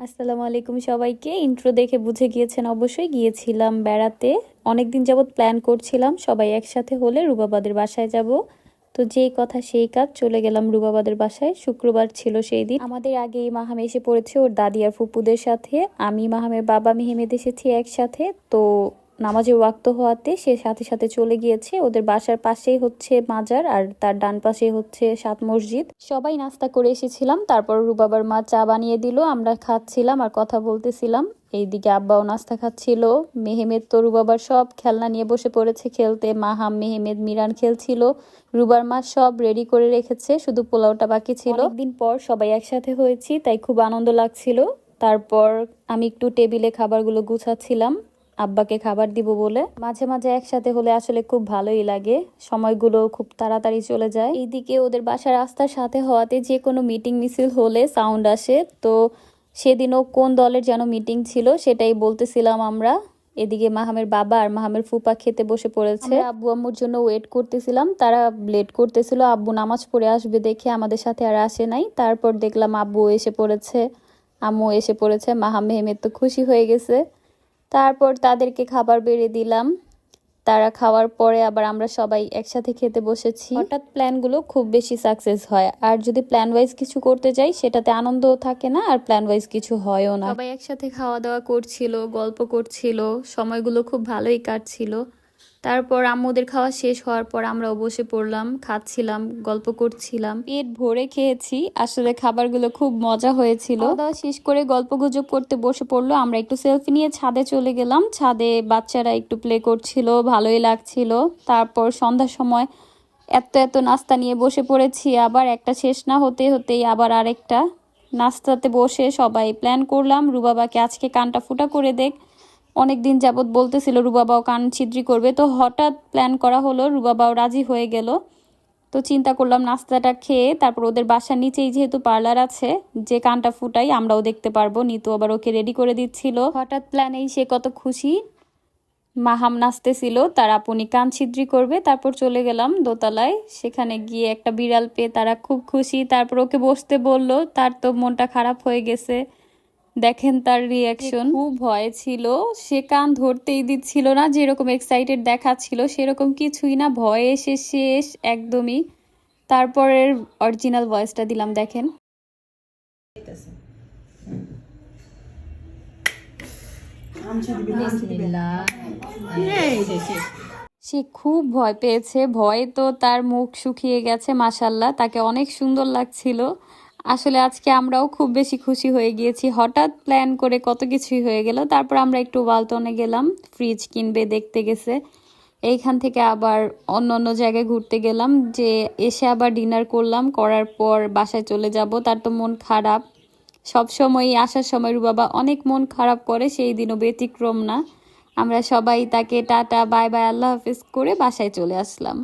আসসালামু আলাইকুম সবাইকে। ইন্ট্রো দেখে বুঝে গিয়েছেন অবশ্যই, গিয়েছিলাম বেড়াতে। অনেকদিন যাবত প্ল্যান করছিলাম সবাই একসাথে হলে রুবাবাদের বাসায় যাব। তো যেই কথা সেই কাজ, চলে গেলাম রুবাবাদের বাসায়। শুক্রবার ছিল সেই দিন। আমাদের আগেই মাহাম এসে পড়েছে ওর দাদি আর ফুপুদের সাথে। আমি মাহামের বাবা মেহেমেদ এসেছি একসাথে। তো নামাজের ওয়াক্ত হওয়াতে সে সাথে সাথে চলে গিয়েছে। ওদের বাসার পাশেই হচ্ছে মাজার, আর তার ডান পাশে হচ্ছে সাত মসজিদ। সবাই নাস্তা করে এসেছিলাম, তারপর রুবাবার মা চা বানিয়ে দিল, আমরা খাচ্ছিলাম আর কথা বলতেছিলাম। এইদিকে আব্বাও নাস্তা খাচ্ছিল। মেহেমেদ তো রুবাবার সব খেলনা নিয়ে বসে পড়েছে খেলতে। মাহাম, মেহেমেদ, মিরান খেলছিল। রুবার মা সব রেডি করে রেখেছে, শুধু পোলাওটা বাকি ছিল। অনেকদিন পর সবাই একসাথে হয়েছি, তাই খুব আনন্দ লাগছিল। তারপর আমি একটু টেবিলে খাবারগুলো গুছাচ্ছিলাম আব্বাকে খাবার দিব বলে। মাঝে মাঝে একসাথে হলে আসলে খুব ভালোই লাগে, সময়গুলো খুব তাড়াতাড়ি চলে যায়। এইদিকে ওদের বাসার রাস্তার সাথে হওয়াতে যে কোনো মিটিং মিছিল হলে সাউন্ড আসে। তো সেদিনও কোন দলের যেন মিটিং ছিল সেটাই বলতেছিলাম আমরা। এদিকে মাহামের বাবা আর মাহামের ফুপা খেতে বসে পড়েছে। আব্বু আম্মুর জন্য ওয়েট করতেছিলাম, তারা লেট করতেছিল। আব্বু নামাজ পড়ে আসবে দেখে আমাদের সাথে আর আসে নাই। তারপর দেখলাম আব্বু এসে পড়েছে, আম্মু এসে পড়েছে। মাহাম মেহেমেদ তো খুশি হয়ে গেছে। তারপর তাদেরকে খাবার বেড়ে দিলাম। তারা খাওয়ার পরে আবার আমরা সবাই একসাথে খেতে বসেছি। হঠাৎ প্ল্যানগুলো খুব বেশি সাকসেস হয়, আর যদি প্ল্যান ওয়াইজ কিছু করতে যাই সেটাতে আনন্দও থাকে না, আর প্ল্যান ওয়াইজ কিছু হয়ও না। সবাই একসাথে খাওয়া দাওয়া করছিল, গল্প করছিল, সময়গুলো খুব ভালোই কাটছিল। তারপর আম্মুদের খাওয়া শেষ হওয়ার পর আমরাও বসে পড়লাম, খাচ্ছিলাম, গল্প করছিলাম। পেট ভরে খেয়েছি, আসলে খাবারগুলো খুব মজা হয়েছিল। খাওয়া দাওয়া শেষ করে গল্প গুজব করতে বসে পড়লো। আমরা একটু সেলফি নিয়ে ছাদে চলে গেলাম। ছাদে বাচ্চারা একটু প্লে করছিল, ভালোই লাগছিল। তারপর সন্ধ্যার সময় এত এত নাস্তা নিয়ে বসে পড়েছি, আবার একটা শেষ না হতে হতেই আবার আরেকটা। নাস্তাতে বসে সবাই প্ল্যান করলাম রুবাবাকে আজকে কানটা ফুটা করে দেখ। অনেকদিন যাবত বলতেছিল রুবাবাও কান ছিদ্রি করবে, তো হঠাৎ প্ল্যান করা হলো, রুবাবাও রাজি হয়ে গেল। তো চিন্তা করলাম নাস্তাটা খেয়ে তারপর ওদের বাসার নিচেই যেহেতু পার্লার আছে, যে কানটা ফুটাই আমরাও দেখতে পারবো। নিতু আবার ওকে রেডি করে দিচ্ছিল। হঠাৎ প্ল্যানেই সে কত খুশি। মাহাম নাচতেছিল, তার আপনি কান ছিদ্রি করবে। তারপর চলে গেলাম দোতলায়, সেখানে গিয়ে একটা বিড়াল পেয়ে তারা খুব খুশি। তারপর ওকে বসতে বললো, তার তো মনটা খারাপ হয়ে গেছে। দেখেন তার রিয়াকশন, খুব ভয় ছিল। সে কান ধরতেই দিচ্ছিল না, যেরকম এক্সাইটেড দেখাচ্ছিল সেরকম কিছুই না, ভয়ে এসে শেষ একদমই। তারপরের অরিজিনাল ভয়েসটা দিলাম, দেখেন। সে খুব ভয় পেয়েছে, ভয়ে তো তার মুখ শুকিয়ে গেছে। মাশাল্লাহ, তাকে অনেক সুন্দর লাগছিল। আসলে আজকে আমরাও খুব বেশি খুশি হয়ে গিয়েছি, হঠাৎ প্ল্যান করে কত কিছুই হয়ে গেল। তারপর আমরা একটু ওয়ালটনে গেলাম, ফ্রিজ কিনবে দেখতে গেছে। এইখান থেকে আবার অন্য অন্য জায়গায় ঘুরতে গেলাম, যে এসে আবার ডিনার করলাম, করার পর বাসায় চলে যাব। তার তো মন খারাপ, সবসময়ই আসার সময় রুবাবা অনেক মন খারাপ করে, সেই দিনও ব্যতিক্রম না। আমরা সবাই তাকে টাটা বাই বাই আল্লাহ হাফিজ করে বাসায় চলে আসলাম।